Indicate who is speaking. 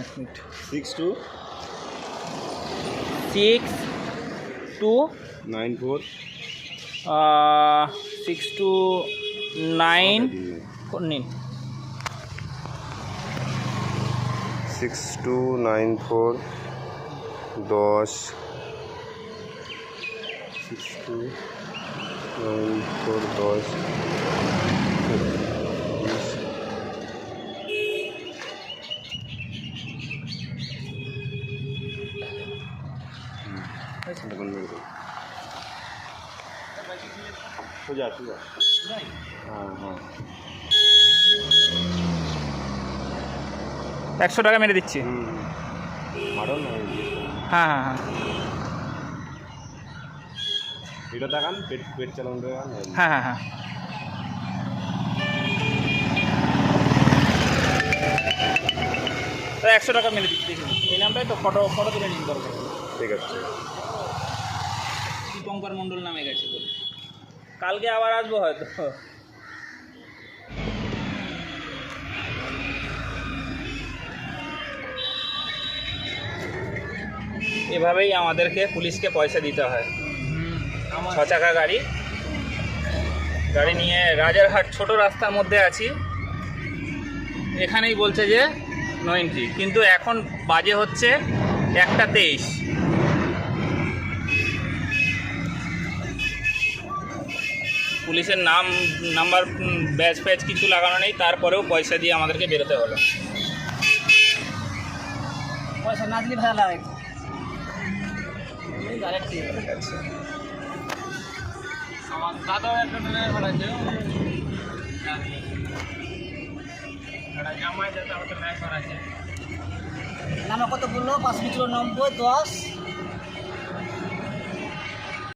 Speaker 1: এক মিনিট
Speaker 2: 62
Speaker 1: 62
Speaker 2: 94
Speaker 1: 629 নিন
Speaker 2: 6294 10 6294 10 সোজা সোজা হ্যাঁ হ্যাঁ
Speaker 1: 100 টাকা মেরে দিচ্ছি।
Speaker 2: মারো না
Speaker 1: হ্যাঁ হ্যাঁ হ্যাঁ
Speaker 2: এটা দেখান পেট পেট চালানো দেখান
Speaker 1: হ্যাঁ হ্যাঁ হ্যাঁ তো 100 টাকা মেরে দিচ্ছি। দেখুন এই নামটাই তো ফটো ফটো তুলে নিন দরকার।
Speaker 2: ঠিক আছে
Speaker 1: দীপঙ্কর মণ্ডল নামে গেছে বলে। কালকে আবার আসবো হয়তো। এভাবেই আমাদেরকে পুলিশকে পয়সা দিতে হয়। 6 চাকা গাড়ি নিয়ে রাজারহাট ছোট রাস্তার মধ্যে আছি। এখানেই বলছে যে নো এন্ট্রি, কিন্তু এখন বাজে হচ্ছে 1:23। পুলিশের নাম্বার ব্যাচ ফ্যাচ কিছু লাগানো নেই, তারপরেও পয়সা দিয়ে আমাদেরকে বেরোতে হলো। পয়সা না দিলে ভালো লাগে। আমার দাদাও একটা ড্রাইভার আছে, জামাই যাতে আমাদের ড্রাইভার আছে। নামা কত বললো? 5 90 10